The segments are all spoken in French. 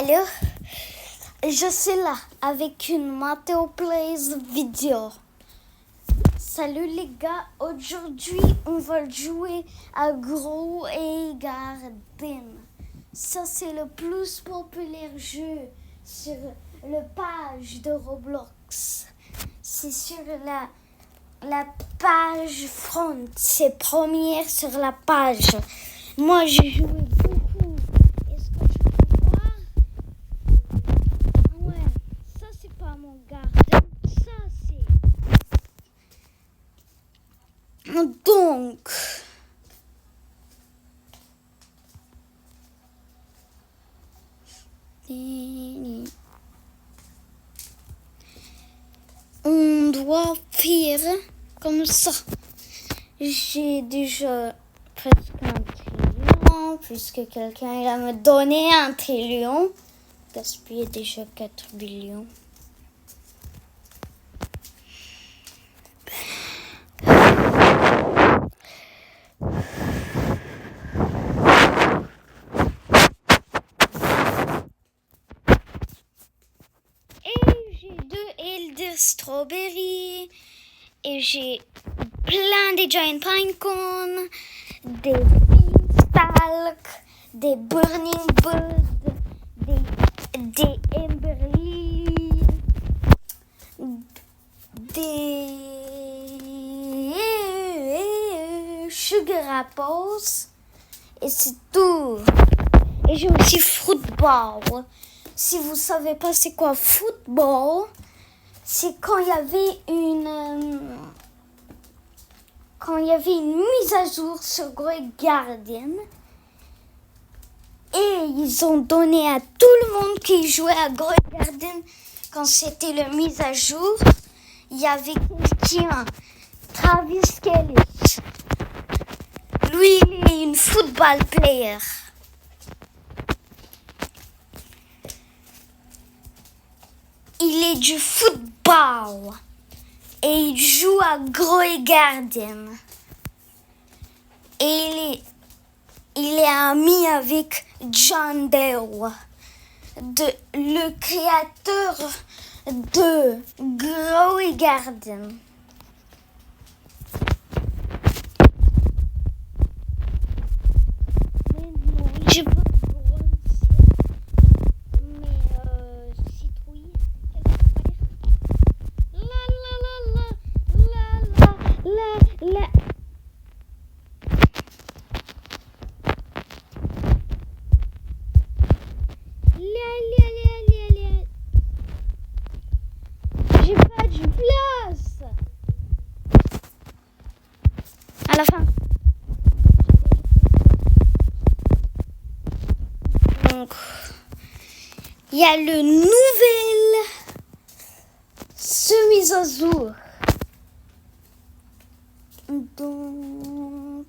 Alors, je suis là avec une Matteo Plays vidéo. Salut les gars, aujourd'hui on va jouer à Grow a Garden. Ça c'est le plus populaire jeu sur la page de Roblox. C'est sur la page front, c'est première sur la page. Moi j'ai joué beaucoup. Est-ce que tu peux voir? Ouais, ça c'est pas mon garden, ça c'est... Donc, on doit faire comme ça. J'ai déjà presque 1 trillion, puisque quelqu'un va me donner 1 trillion. Gaspiller déjà 4 billions. Strawberry et j'ai plein de giant pinecone, des beanstalk, des burning bird, des amber lily, des sugar apples et c'est tout. Et j'ai aussi football. Si vous savez pas c'est quoi football, c'est quand il y avait une mise à jour sur Grow Garden et ils ont donné à tout le monde qui jouait à Grow Garden quand c'était la mise à jour. Il y avait quelqu'un, Travis Kelly. Lui, il est une football player. Il est du football et il joue à Grow Garden. Et il est ami avec John Dale, le créateur de Grow Garden. Je peux j'ai pas de place à la fin. Donc, il y a le nouvel mise à jour. Donc,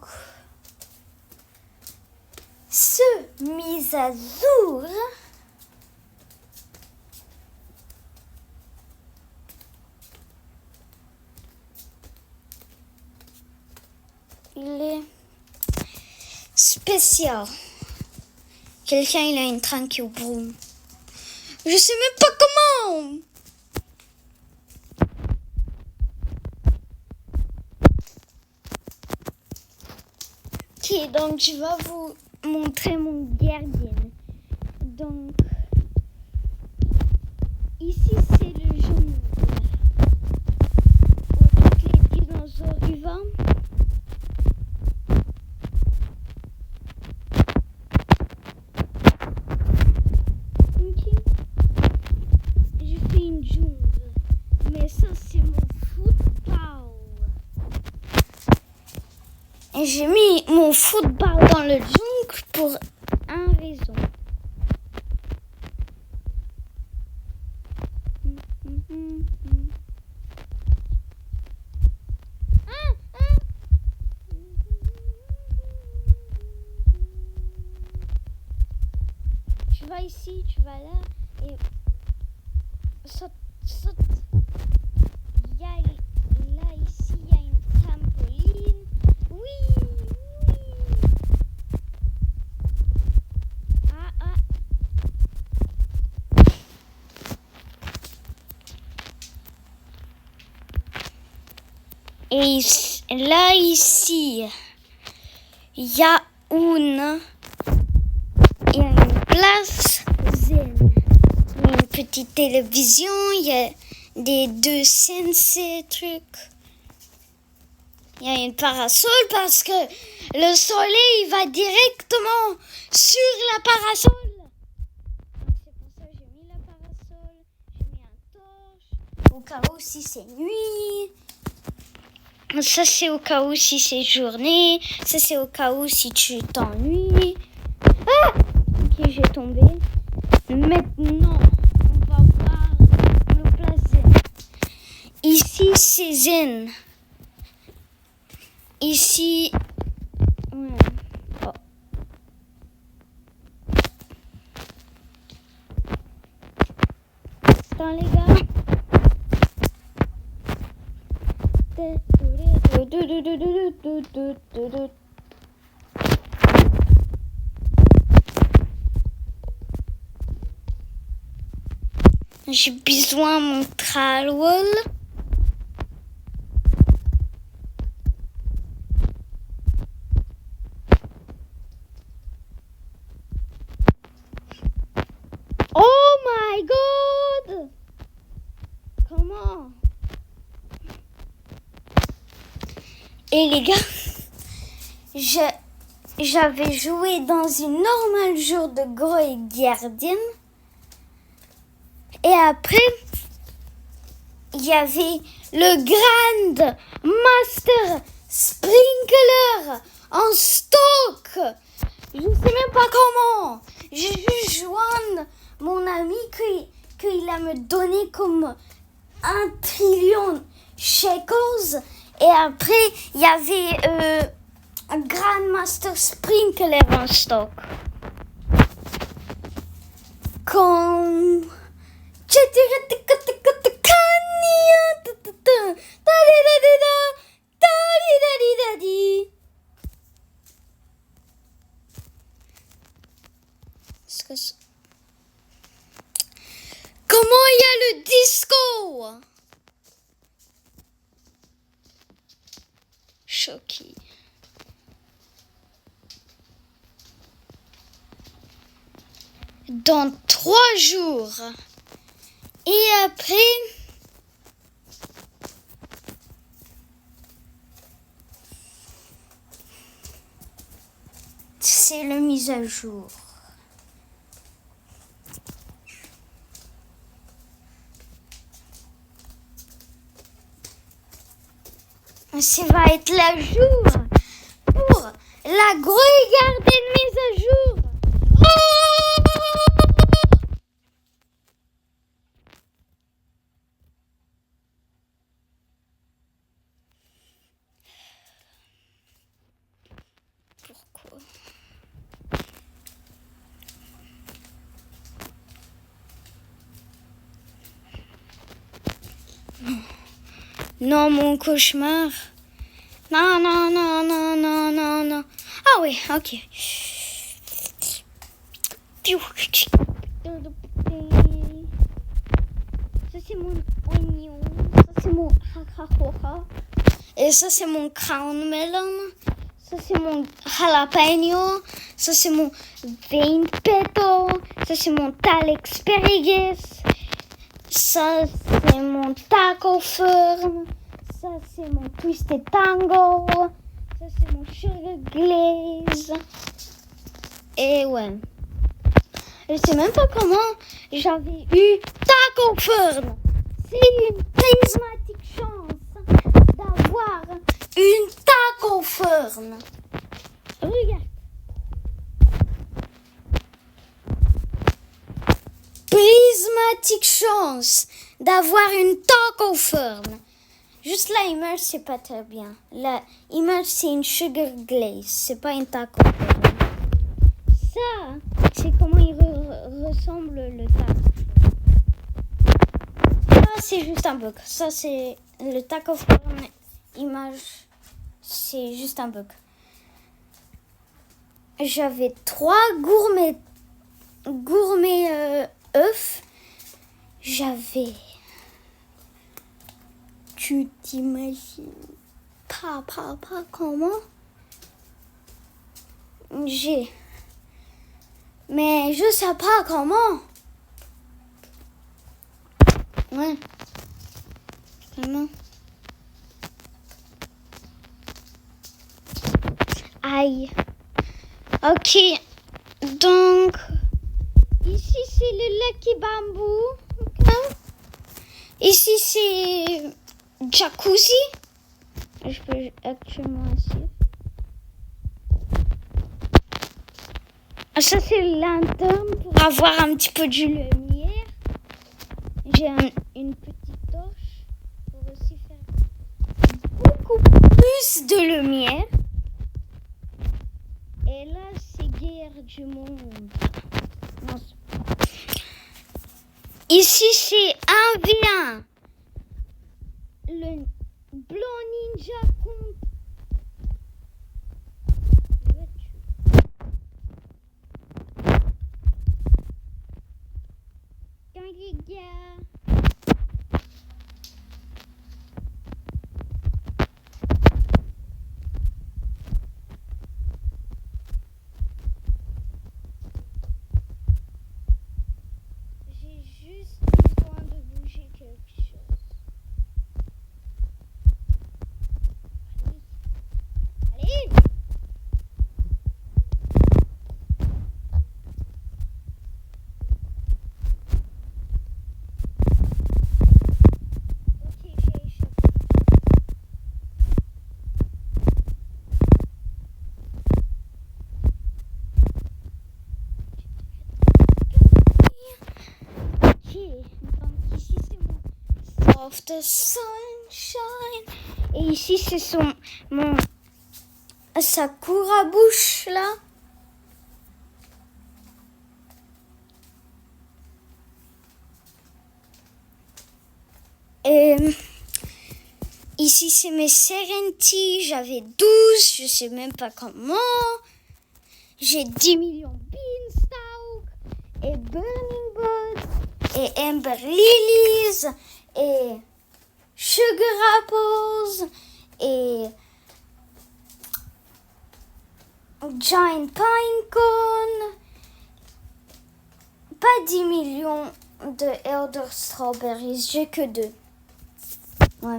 mise à jour il est spécial. Quelqu'un il a une tranquille broom. Je sais même pas comment. Ok, donc je vais vous montrer mon gardien. Donc ici c'est le jungle. Où tous les dinosaures y vont. Et j'ai mis mon football dans le jungle pour une raison. Tu vas ici, tu vas là et saute, saute. Il y a là ici, il y a une trampoline. Oui. Ah. Et là, ici, il y a une place zen. Il y a une petite télévision, il y a des deux sensei trucs. Il y a une parasol parce que le soleil va directement sur la parasol. Donc c'est pour ça que j'ai mis la parasol, j'ai mis un torche, au cas où si c'est nuit. Ça c'est au cas où si c'est journée, ça c'est au cas où si tu t'ennuies. Ah! Ok, j'ai tombé. Maintenant, on va voir le place zen. Ici c'est zen. Ici, ouais. Oh. Attends les gars. J'ai besoin de mon trowel. Oh my god! Comment? Et les gars, j'avais joué dans une normale jour de Grey Guardian. Et après, il y avait le Grand Master Sprinkler en stock. Je ne sais même pas comment. J'ai juste joindre mon ami qu'il a me donné comme 1 trillion shekels. Et après, il y avait un Grand Master Sprinkler en stock. Comme... Comment il y a le disco? Choqué. Dans 3 jours. Et après, c'est la mise à jour. Ça va être la jour pour la Grey Garden mise à jour. Pourquoi? Non, mon cauchemar. Non, non, non, non, non, non, non. Ah oui, ok. Ça, c'est mon oignon. Ça, c'est mon haka. Et ça, c'est mon crown melon. Ça, c'est mon jalapeno. Ça, c'est mon vein peto. Ça, c'est mon talexperigus. Ça, c'est mon taco firm. Ça, c'est mon twisted tango. Ça, c'est mon sugar glaze. Et ouais. Je sais même pas comment j'avais eu taco firm. C'est une prismatique chance d'avoir une taco firm. Regarde. Prismatique chance d'avoir une taco firm. Juste la image, c'est pas très bien. La image, c'est une sugar glaze. C'est pas une taco firm. Ça, c'est comment il ressemble le taco. Ça, c'est juste un bug. Ça, c'est le taco firm image. C'est juste un bug. J'avais 3 gourmets œufs. J'avais... Tu t'imagines Pas comment. Mais je sais pas comment. Ouais. Comment? Aïe. Ok. Donc, ici c'est le Lucky Bamboo. Okay. Ici c'est jacuzzi. Je peux actuellement assis. Ça c'est le lanterne pour avoir un petit peu de lumière. J'ai une petite torche pour aussi faire beaucoup plus de lumière. Et là c'est guerre du monde. Non, ici c'est 1v1. Le blanc ninja contre... J'ai juste besoin de bouger quelque chose. Allez. Ok, j'ai échappé. Ok, donc ici c'est mon soft sunshine. Et ici c'est mon Sakura bouche là. Et ici c'est mes Serenti. J'avais 12, je sais même pas comment. J'ai 10 millions Beanstalk et Burning Buds et Amber Lilies et Sugar Apples et Giant Pinecone. Pas 10 millions de Elder Strawberries, j'ai que 2. Ouais.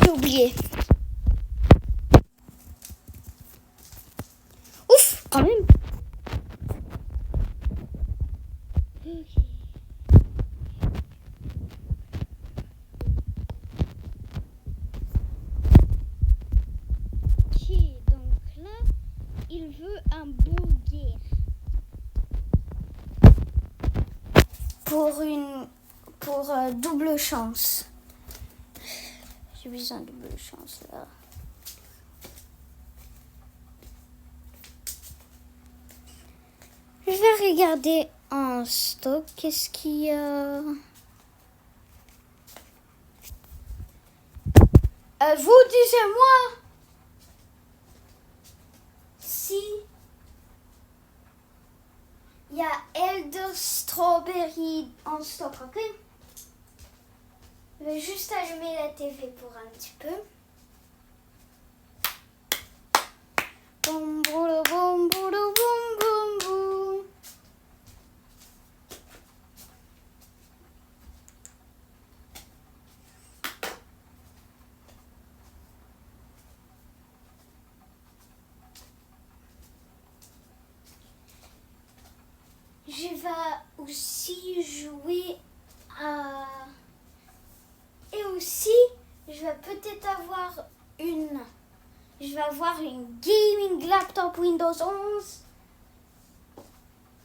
J'ai oublié. Ouf, quand même. Okay. Ok, donc là, il veut un bouguer. Pour double chance. J'ai besoin de double chance là. Je vais regarder en stock qu'est-ce qu'il y a. Vous disiez-moi si il y a Elder Strawberry en stock, ok? Je vais juste allumer la TV pour un petit peu. Boum, boum, boum, boum, boum, boum, boum. Je vais aussi jouer à... Et aussi, je vais peut-être avoir une... Je vais avoir une gaming laptop Windows 11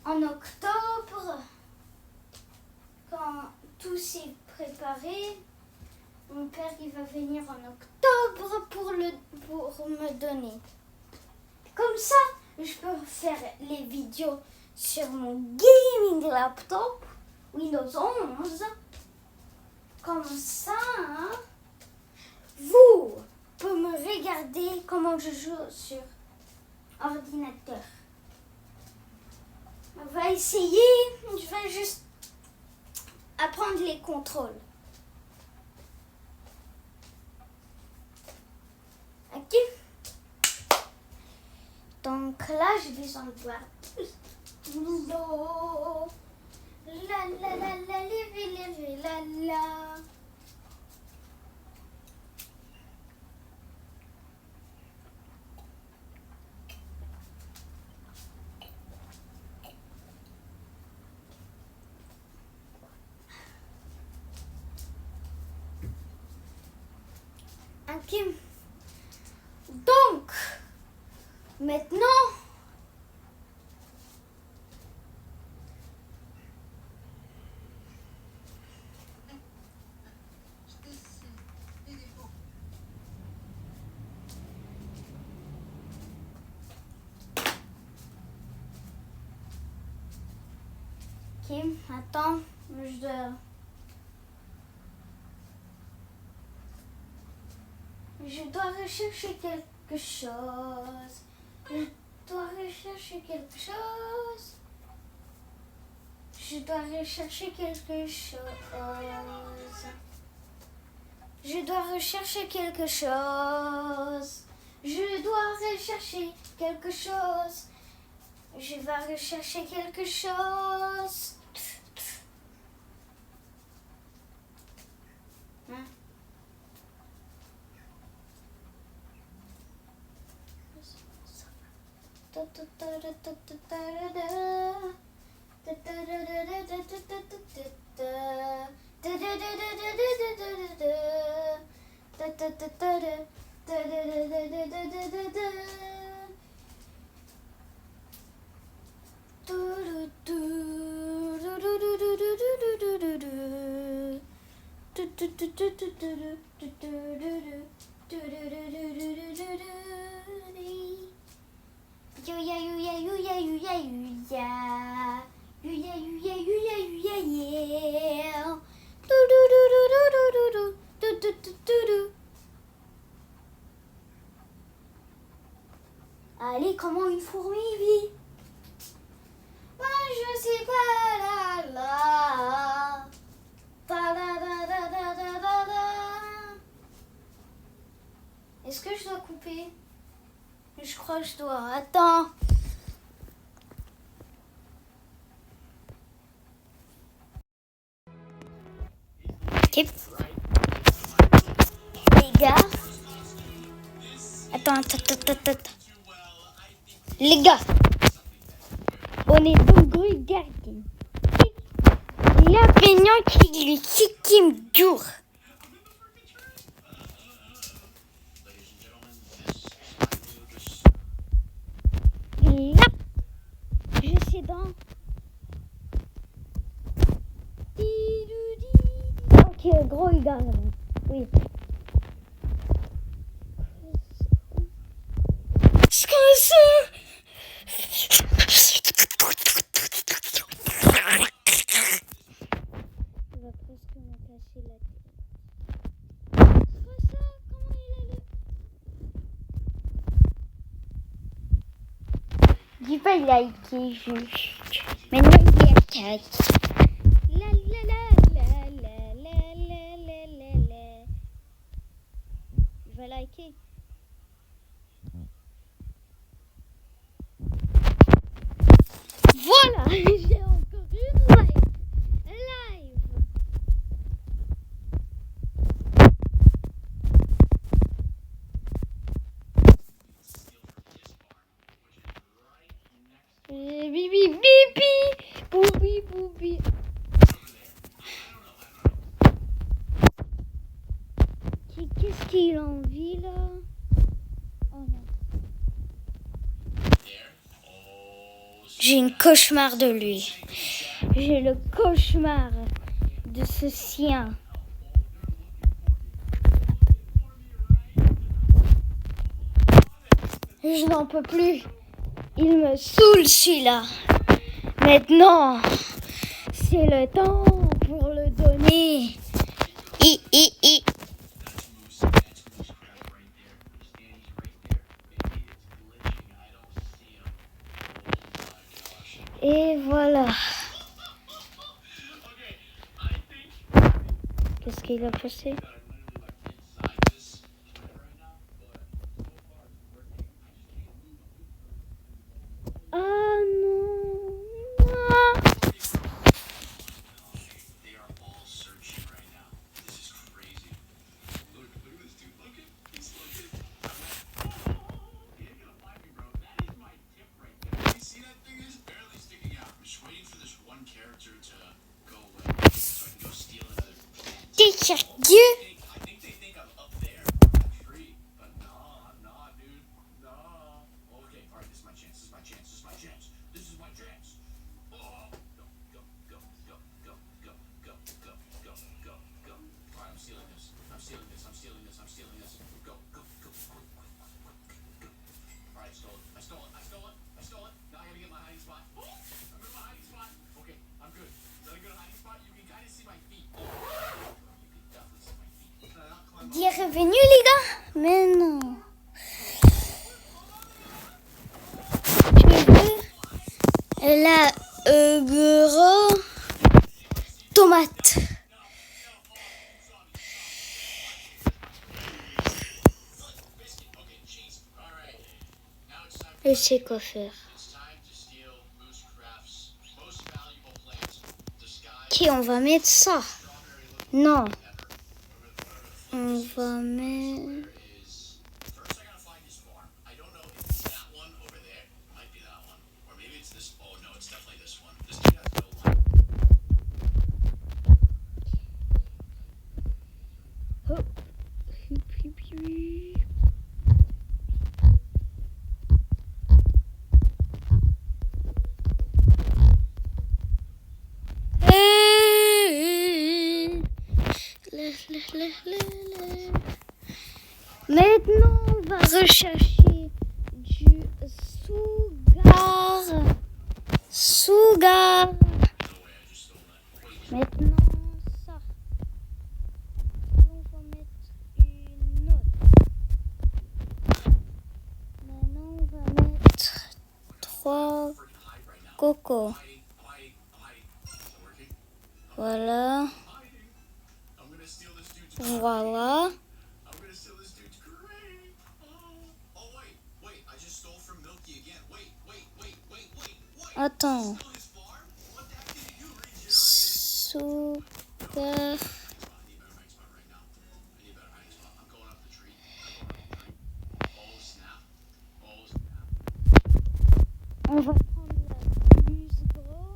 en octobre. Quand tout s'est préparé, mon père il va venir en octobre pour me donner. Comme ça, je peux faire les vidéos sur mon gaming laptop Windows 11. Comme ça, vous pouvez me regarder comment je joue sur ordinateur. On va essayer, je vais juste apprendre les contrôles. Ok? Donc là, j'ai besoin de voir l'eau. La la la la, levez, la la. Ok. Donc, maintenant, ok, attends, je dois rechercher quelque chose. Je dois rechercher quelque chose. Je dois rechercher quelque chose. Je dois rechercher quelque chose. Je dois rechercher quelque chose. Je vais rechercher quelque chose. Hein? Allez, comment une fourmi vit? Moi, je sais pas, la la. Ta da da da da da da da. Est-ce que je dois couper? Je crois que je dois. Attends. Ok. Les gars. Attends. Les gars. On est dans Green Garden. La peignant qui me dure. Là, je suis dans. Ok, gros garden. Oui. C'est comme ça. Il va presque me casser la tête. C'est comme ça, comment il a le... Dis pas liker juste. Maintenant il est à 4. La la la la la la la la la la. Je vais liker. Voilà, j'ai encore une live. Bibi, bibi, boubi, boubi. Qu'est-ce qu'il a envie là? Oh non. J'ai une cauchemar de lui. J'ai le cauchemar de ce sien. Je n'en peux plus. Il me saoule celui-là. Maintenant, c'est le temps pour le donner. Et voilà. Qu'est-ce qu'il a passé? Oh non, non. T'es sérieux? Il est revenu, les gars? Mais non. Tu veux la bureau tomate. Je sais quoi faire. Ok, on va mettre ça. Non. On va mettre... Oh. Maintenant, on va rechercher du Sugar. Maintenant, ça. On va mettre une autre. Maintenant, on va mettre 3 cocos. Voilà. Voilà. Attends. Super. On va prendre la plus gros.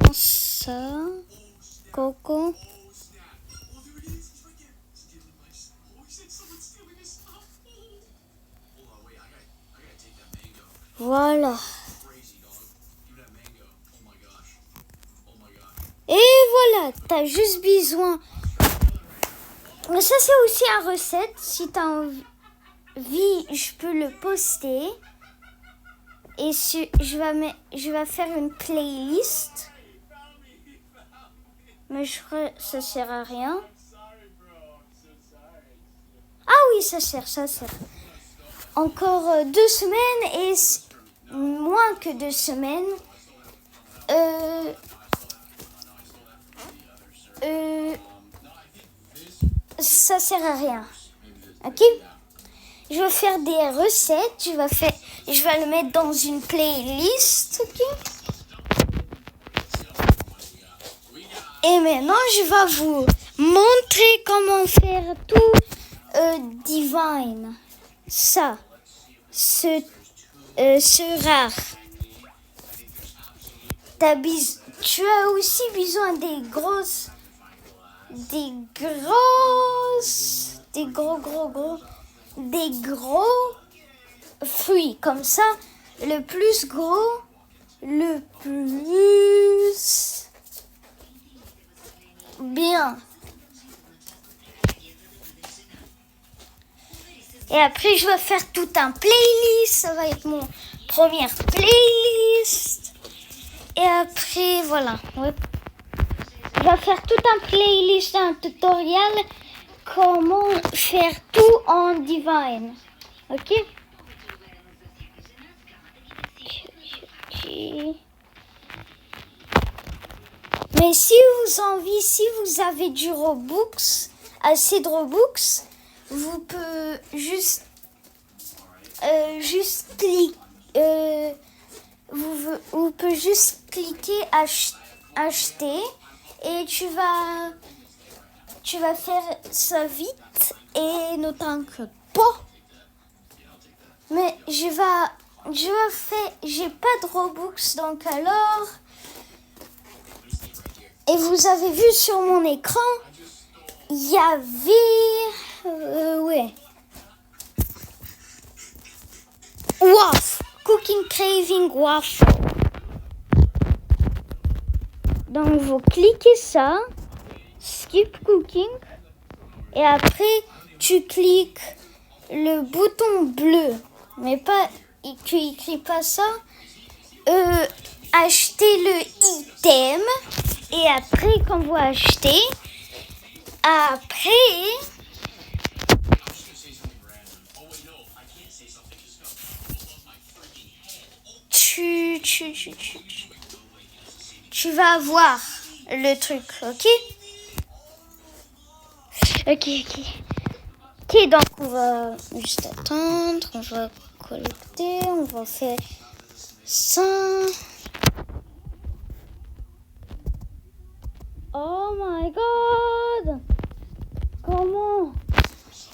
Et ça. Coco. Voilà. Et voilà, t'as juste besoin. Ça c'est aussi une recette. Si t'as envie, je peux le poster. Et je vais faire une playlist. Mais ça sert à rien. Ah oui, ça sert. Encore 2 semaines et moins que 2 semaines. Ça sert à rien. Ok? Je vais faire des recettes. Je vais le mettre dans une playlist. Ok? Et maintenant, je vais vous montrer comment faire tout divine. Ça. Ce rare. Tu as aussi besoin des gros fruits. Comme ça, le plus gros, le plus bien. Et après, je vais faire tout un playlist. Ça va être mon première playlist. Et après, voilà. Ouais. Je vais faire tout un playlist, un tutoriel. Comment faire tout en divine. Ok? Mais si vous avez du Robux, assez de Robux, vous pouvez juste vous pouvez juste cliquer acheter et tu vas faire ça vite et ne t'inquiète pas. Mais j'ai pas de Robux donc alors. Et vous avez vu sur mon écran, il y avait ouais. Waffle, Cooking Craving Waffle. Donc vous cliquez ça, Skip Cooking, et après tu cliques le bouton bleu, mais pas tu écris pas ça. Acheter le item, et après quand vous achetez, tu vas avoir le truc, ok? Ok, donc on va juste attendre, on va collecter, on va faire ça. Oh my god! Comment?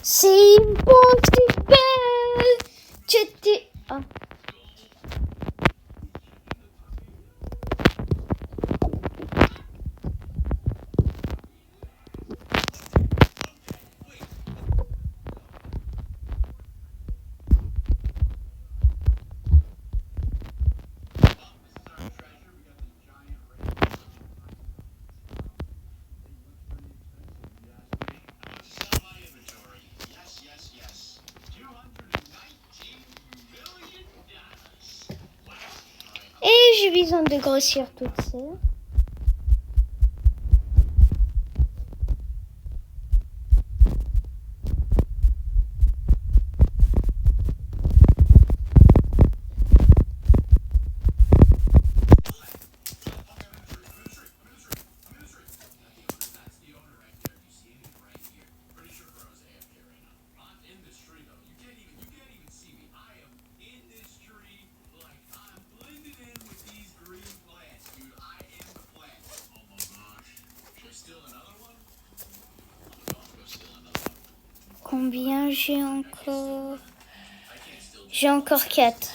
C'est impossible! Ah. Et j'ai besoin de grossir toute seule. Combien j'ai encore? J'ai encore 4.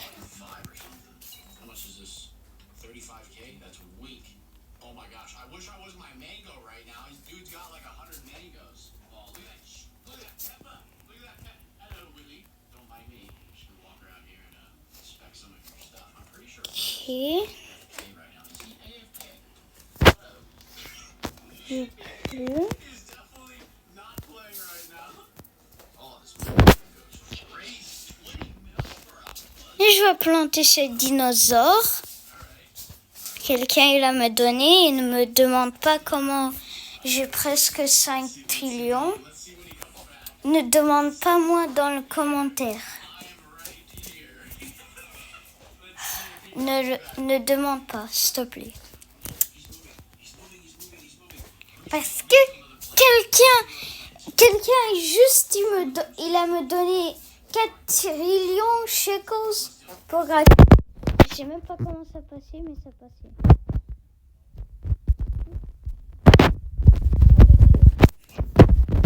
Ok. J'ai plus. Et je vais planter ce dinosaure. Quelqu'un il a me donné. Il ne me demande pas comment j'ai presque 5 trillions. Ne demande pas moi dans le commentaire. Ne demande pas, s'il te plaît. Parce que quelqu'un juste il a me donné 4 trillions shekels pour gratuit. Je sais même pas comment ça passait, mais ça passait.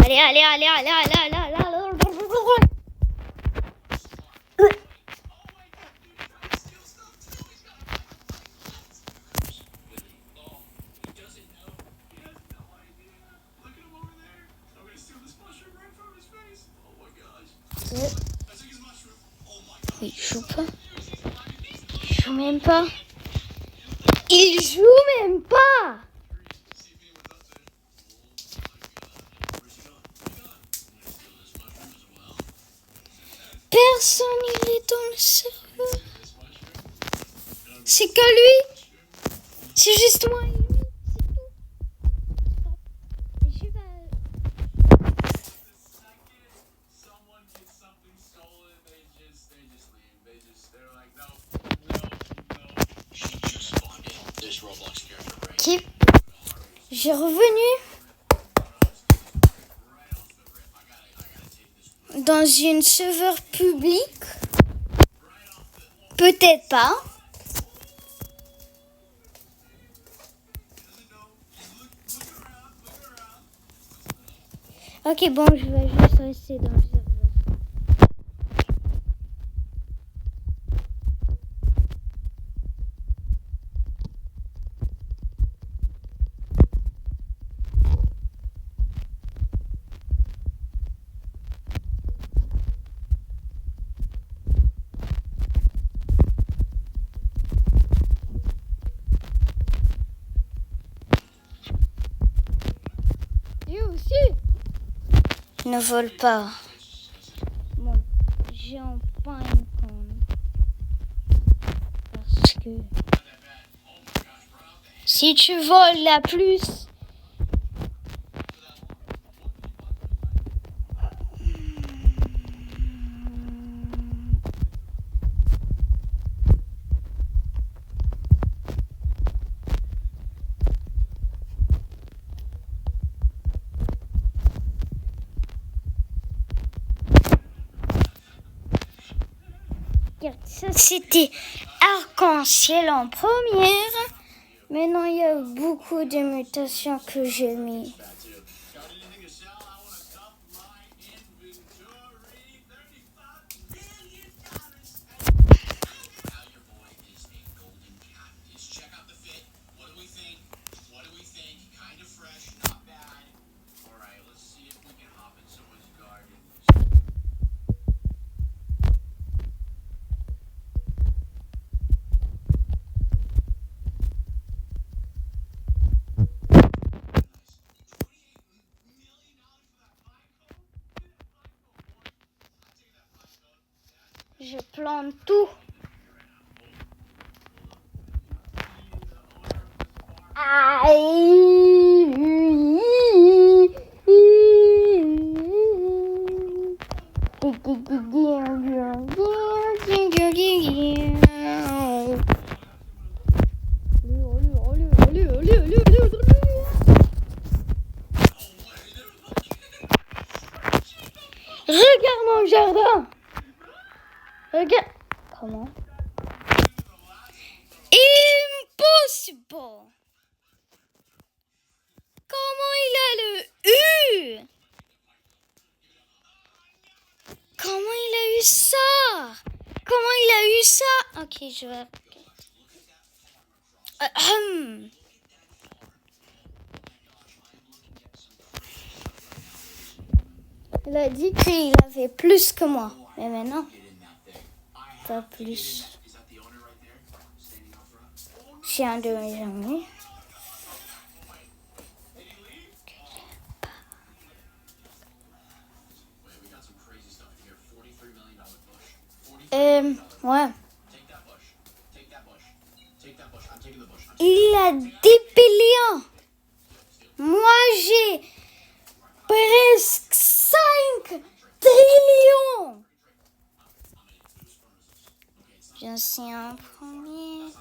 Allez. Il joue pas. Il joue même pas. Il joue même pas. Personne il est dans le serveur. C'est que lui. C'est juste moi et lui. C'est tout. Keep J'ai revenu dans une serveur publique. Peut-être pas. Ok, bon, je vais juste rester dans le serveur. Ne vole pas. Bon, j'en pas une conne. Parce que si tu voles la plus, ça c'était arc-en-ciel en première. Maintenant il y a beaucoup de mutations que j'ai mis. Je plante tout. Regarde mon jardin. Regarde. Comment? Impossible. Comment il a le U? Comment il a eu ça? Comment il a eu ça? Ok, je vais... Il a dit qu'il avait plus que moi. Mais maintenant, pas plus. C'est un de mes amis. Ouais. Il a 10 billions. Moi, j'ai presque 5 trillions. Je suis en premier.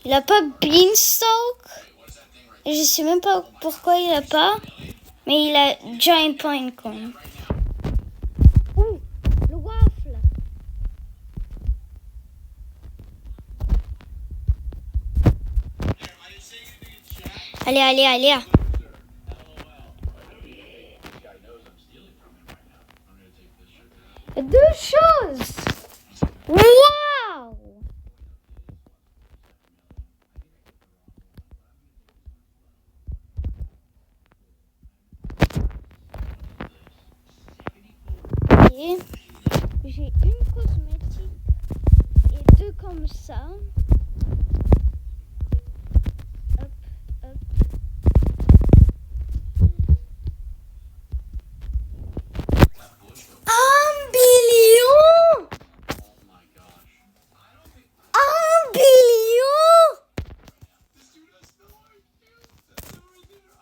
Il a pas Beanstalk. Je sais même pas pourquoi il a pas. Mais il a Giant Pinecone. Ouh, le waffle. Allez. Deux choses. Waouh. J'ai une cosmétique et 2 comme ça. Hop, hop. 1 billion! 1 billion!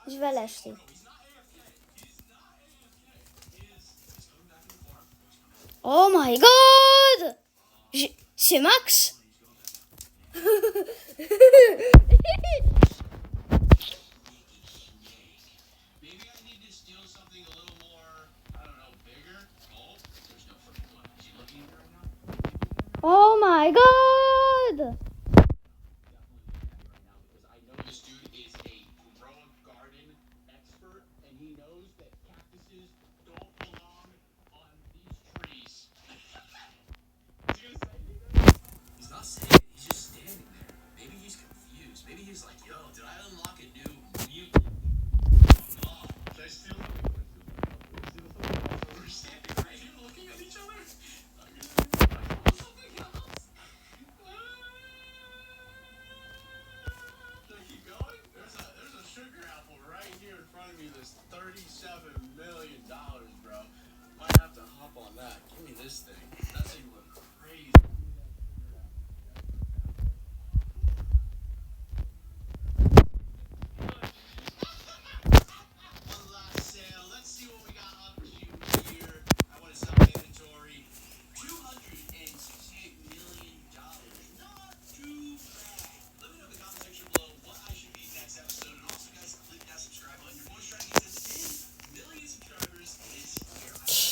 Je vais l'acheter. Oh my god! C'est Max? Oh my god!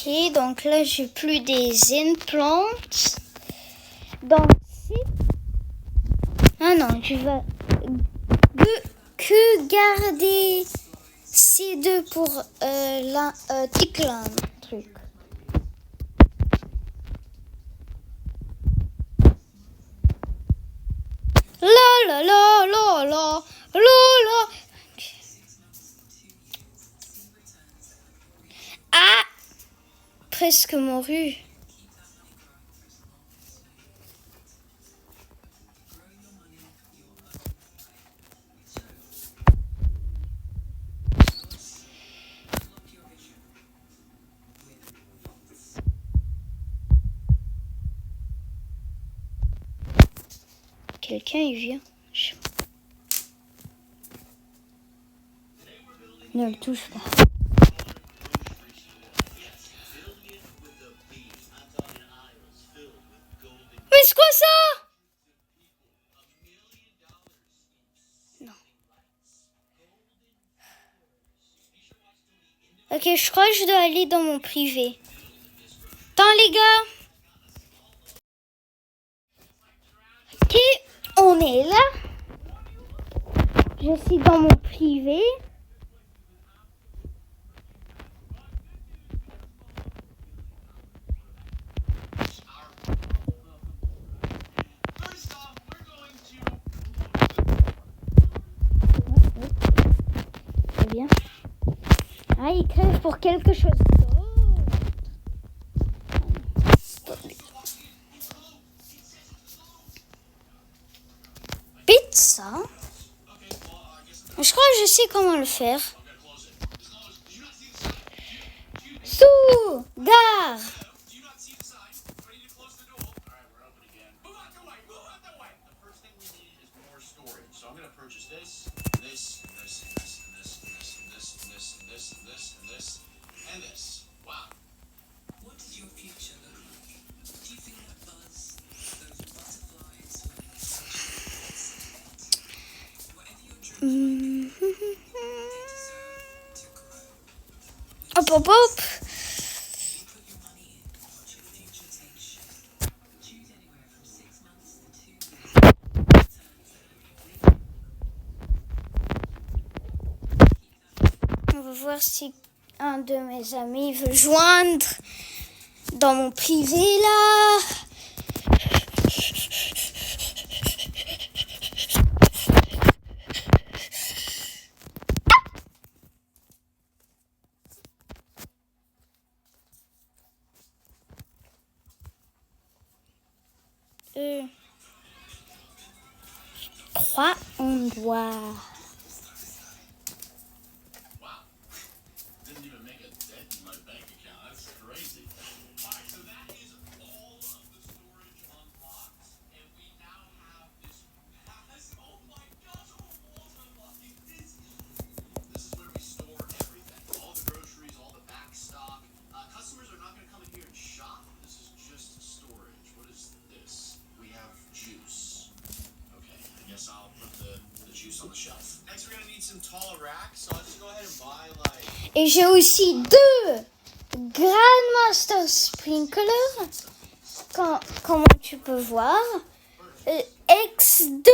Ok, donc là j'ai plus des implants. Donc ah non, je vais que garder ces deux pour Ticlan truc. La la la la la la la. Ah, presque mouru. Quelqu'un il vient. Ne le touche pas. Mais c'est quoi ça? Non. Ok, je crois que je dois aller dans mon privé. Attends les gars. Ok, on est là. Je suis dans mon privé. C'est bien. Ah, il crève pour quelque chose d'autre. Pizza. Je crois que je sais comment le faire. Sous, gare. Hop, hop, hop. On va voir si un de mes amis veut joindre dans mon privé là. 3, on doit... Et j'ai aussi 2 Grandmaster Sprinklers, comme tu peux voir. X2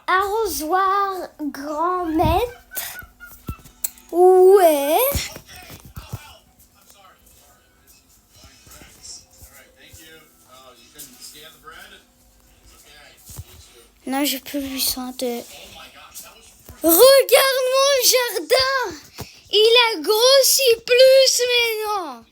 arrosoir grand maître. Ouais. Non, j'ai plus besoin de... Regarde mon jardin. Il a grossi plus maintenant.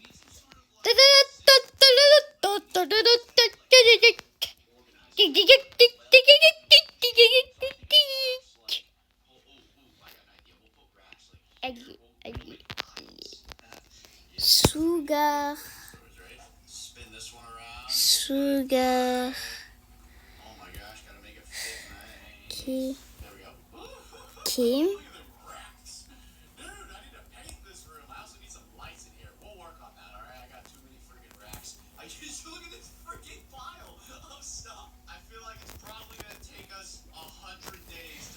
Sugar. Kim.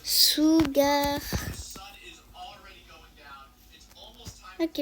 Sugar. Ok.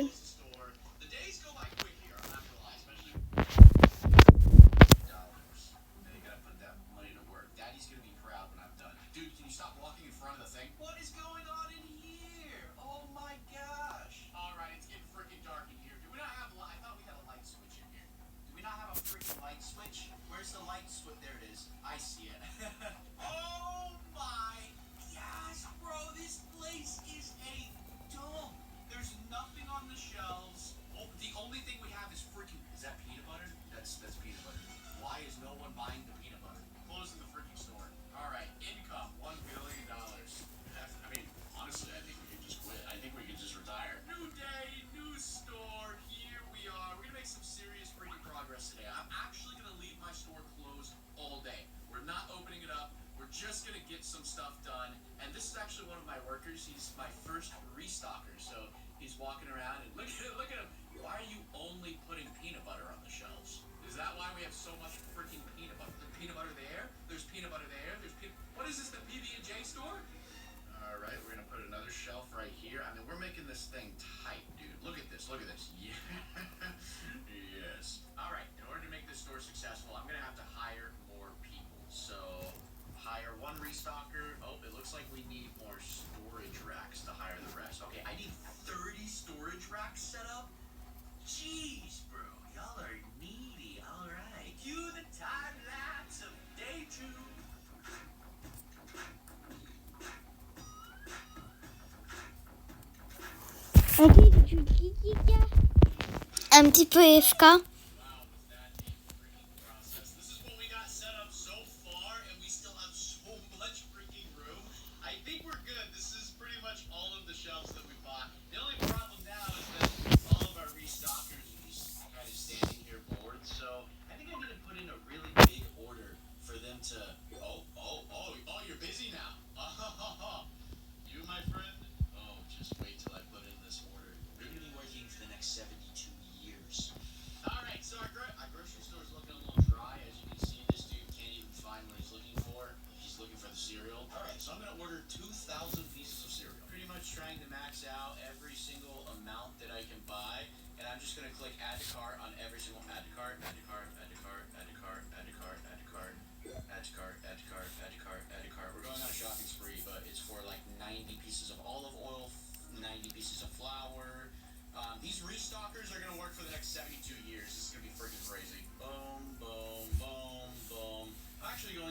Un petit peu FK.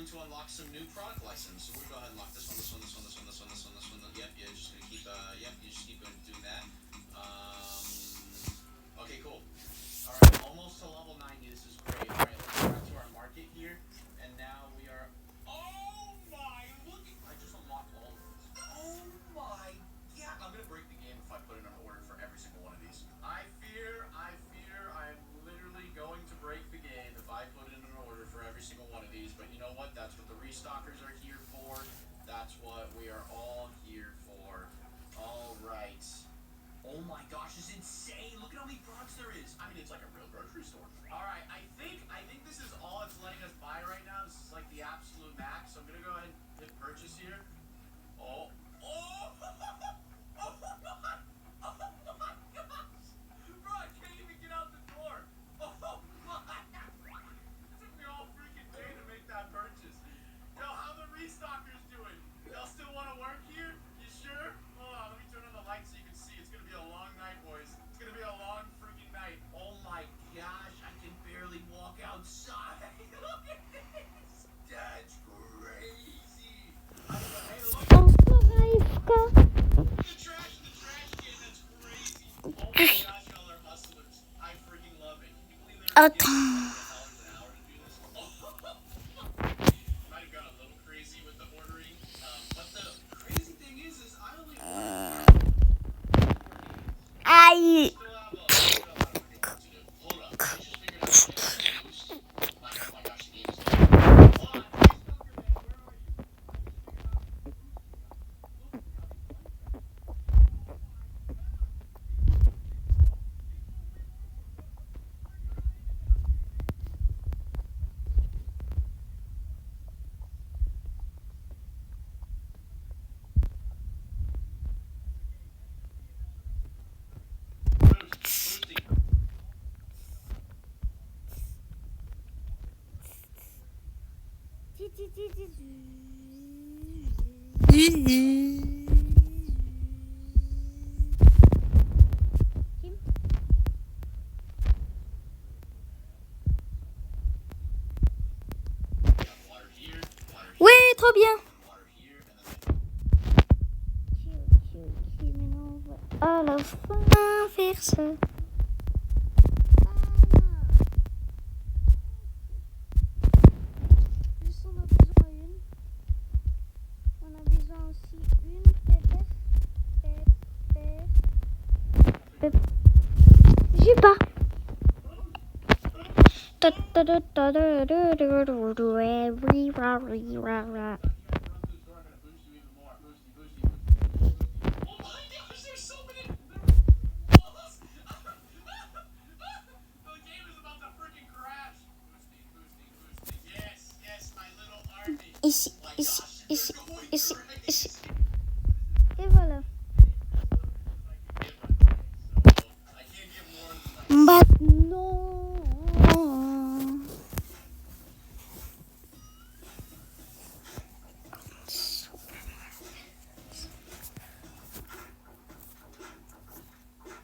To unlock some new product license. So we'll go ahead and lock this one. Yep, you're just gonna keep doing that. Okay, cool. Alright, almost to level 90. This is great. Alright, let's go back to our market Oh my gosh, it's insane. Look at how many products there is. I mean, it's like a real grocery store. All right, I think this is all it's letting us buy right now. This is like the absolute max. So I'm gonna go ahead and hit purchase here. Oh, oh, oh my, oh my gosh, bro, I can't even get out the door. Oh my, it took me all freaking day to make that purchase. Yo, how the restockers doing? Y'all still want to work here? You sure? Hold on, let me turn on the lights so you can see. It's gonna be a long night, boys. It's gonna be a long freaking night. Oh my gosh, I can barely walk outside. Look at this. That's crazy. Hey, look at Encore AFK. the trash in the trash can. That's crazy. Oh my gosh, y'all are hustlers. I freaking love it. Can you believe they're giving Attends. $10 an hour to do this? Oh, might have gone a little crazy with the ordering. But the crazy thing is I only Aïe. still have a lot of work to do. Hold up. I just figured out a way to boost. Oh my gosh, the game is hold on. Restocker man, where are you? Boosting. Water here, Oui, trop bien. water here, and then À la fin, faire ça. Juste on a besoin une. On a besoin aussi une pépère. J'ai pas. oh my gosh, there's so many walls. The game is about to freaking crash. Boosting. Yes, my little army. Ici, Oh my ici, gosh, ici, they're going ici, crazy. ici. Et voilà. So, I can't get more than like Maintenant.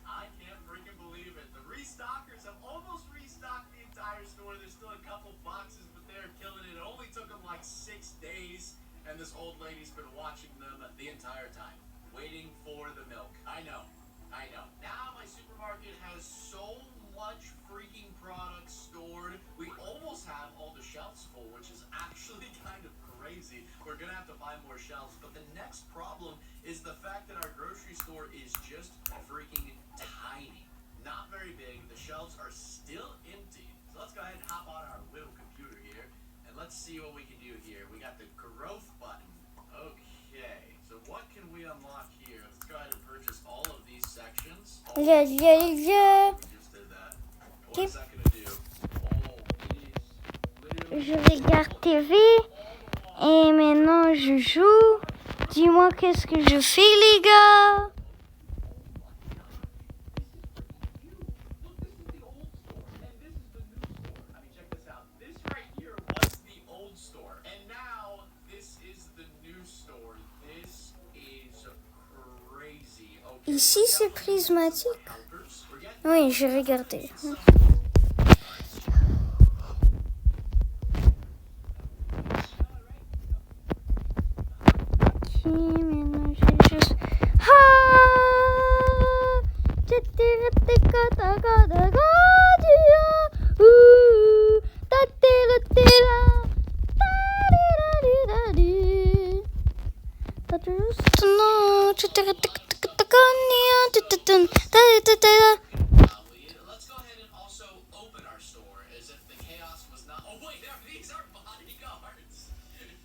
I can't freaking believe it. The restockers have almost restocked the entire store. There's still a couple boxes, but they're killing it. It only took them like 6 days, and this old lady's been watching them the entire time, waiting for the milk. I know. Now my supermarket has so much freaking product stored. We almost have all the shelves full, which is actually kind of crazy. We're gonna have to buy more shelves, but the next problem is the fact that our grocery store is just freaking tiny. Not very big. The shelves are still empty. So let's go ahead and hop on our little computer here and let's see what we can do here. We got the growth button. Okay. So what can we unlock here? Let's go ahead and purchase all of these sections. Oh, Yeah. we just did that. What is that gonna do? Oh, it is literally Je regarde TV et maintenant je joue. Dis-moi qu'est-ce que je fais, les gars. Look, this is the old store, and this is the new store. I mean, check this out. This right here was the old store, and now this is the new store. This is crazy. Okay. Ici, c'est prismatique. Helpers. We're getting Oui, j'ai regardé. Ok, maintenant j'ai juste. Let's go ahead and also open our store as if the chaos was not. Oh wait, these are bodyguards.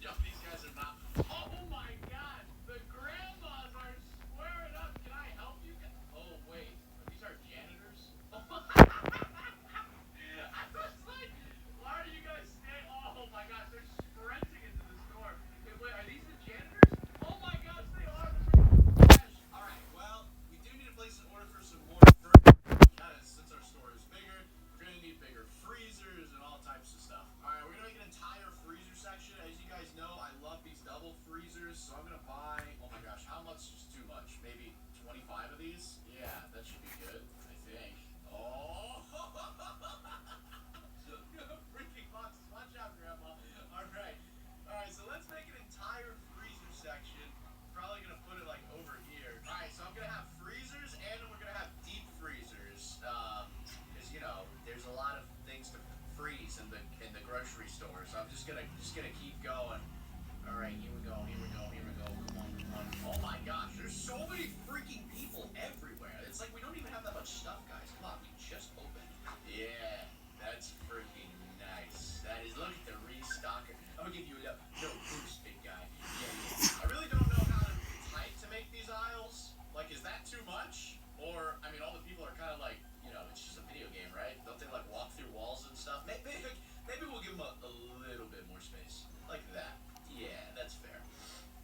Yo, these guys are not. Oh my God, the grandmas are squaring up. Can I help you? Oh wait. section. Probably gonna put it like over here. All right, so I'm gonna have freezers and we're gonna have deep freezers. Because you know, there's a lot of things to freeze in the grocery store. So I'm just gonna keep going. All right, here we go. Come on. Oh my gosh, there's so many freaking people everywhere. It's like we don't even have that much stuff, guys. Come on, we just opened. Yeah, that's freaking nice. That is. Look at the restocker. I'm gonna give you a little boost, big guy. Yeah. I really don't know how to type to make these aisles. Like, is that too much? Or, I mean, all the people are kind of like, you know, it's just a video game, right? Don't they like walk through walls and stuff? Maybe we'll give them a little bit more space, like that. Yeah, that's fair.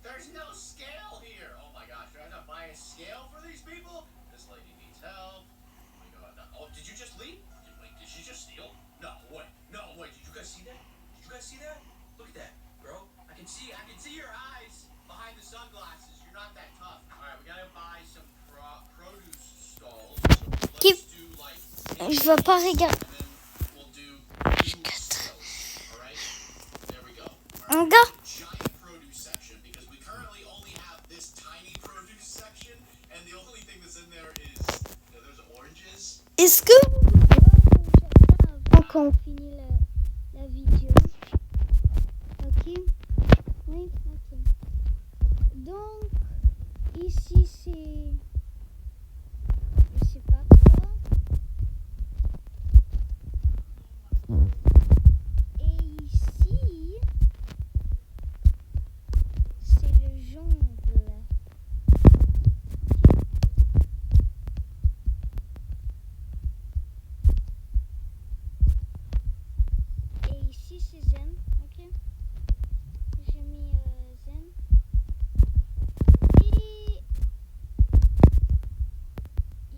There's no scale here. Oh my gosh, do I have to buy a scale for these people? This lady needs help. Let me go out. Oh, did you just leave? Wait, did she just steal? No, wait. Did you guys see that? Look at that, bro. I can see your eyes behind the sunglasses. You're not that tough. All right, we gotta buy some produce stalls. So Qui- let's do like. Je veux pas regarder. And then we'll do food stalls. All right, there we go. All right. Un gars, Giant produce section because we currently only have this tiny produce section and the only thing that's in there is there's oranges. est-ce que vous pouvez avant qu'on finisse la vidéo? Ok? Oui, ok. Donc, ici c'est... Je sais pas quoi. Et ici, c'est le jungle. Et ici c'est zen, ok? J'ai mis zen. Et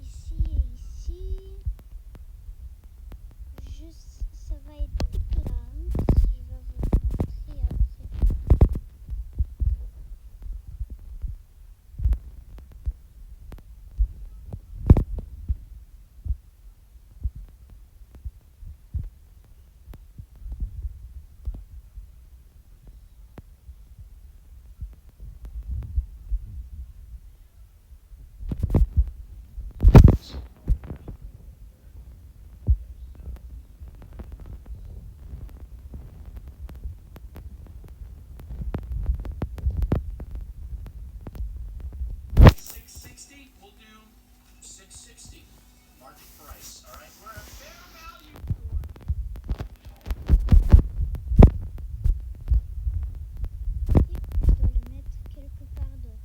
ici, juste, ça va être plant. Je vais vous montrer après. $6.60. We'll do $6.60. Market price. All right, we're a fair value. Je dois le mettre quelque part d'autre.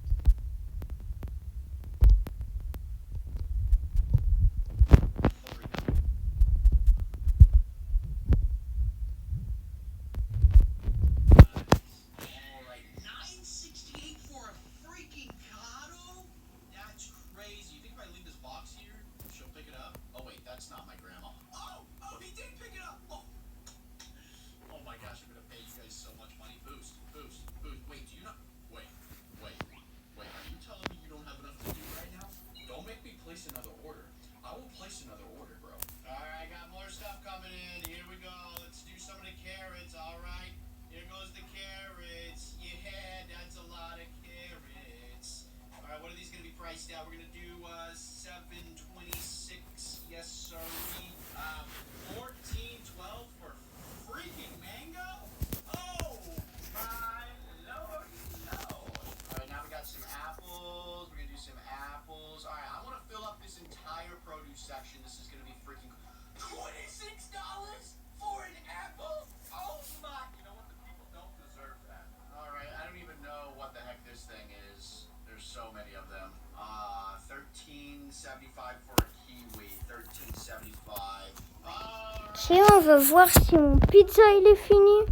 All right, $9.68 for a freaking Cotto? That's crazy. You think if I leave this box here, she'll pick it up? Oh wait, that's not my grandma. Oh, he did pick it up. Oh my gosh, I'm gonna pay you guys so much money. Boost. Wait, do you not? Wait. Are you telling me you don't have enough to do right now? Don't make me place another order. I will place another order, bro. All right, got more stuff coming in. Here we go. Let's do some of the carrots. All right. Here goes the carrots. Yeah, that's a lot of carrots. All right, what are these gonna be priced at? We're gonna do $7.26. Yes, sir. $14.12 for freaking mango. Oh my lord, no. All right, now we got some apples. We're gonna do some apples. All right, I want to fill up this entire produce section. This is gonna be freaking $26 for an apple. Oh my! You know what? The people don't deserve that. All right, I don't even know what the heck this thing is. There's so many of them. $13.75 for a kiwi. $13.75. Tiens, on va voir si mon pizza il est fini.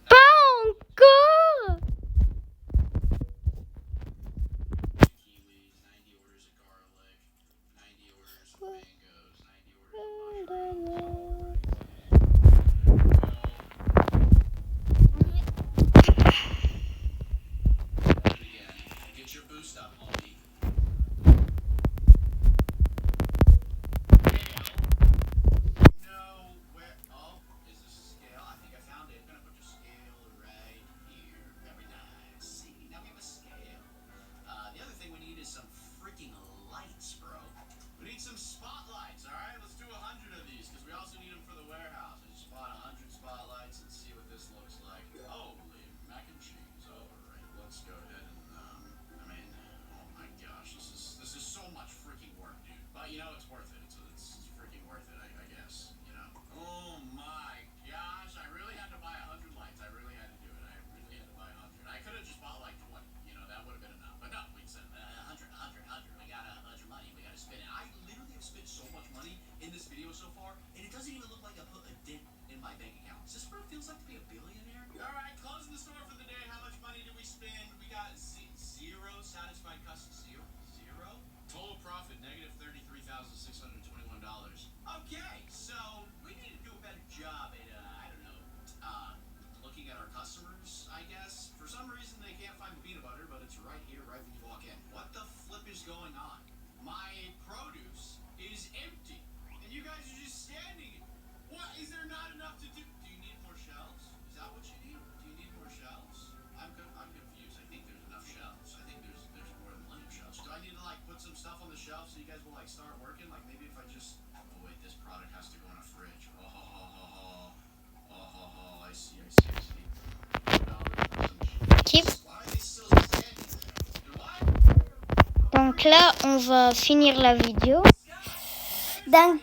Pas encore. Get your boost up, homie. going on? My produce is empty, and you guys are just standing. What? Is there not enough to do? Do you need more shelves? Is that what you need? Do you need more shelves? I'm confused. I think there's enough shelves. I think there's more than plenty of shelves. Do I need to like put some stuff on the shelf so you guys will like start working? Like maybe if I just oh wait, this product has to go in a fridge. I see. Keep. Why are they still standing there? What? Donc là, on va finir la vidéo. Donc,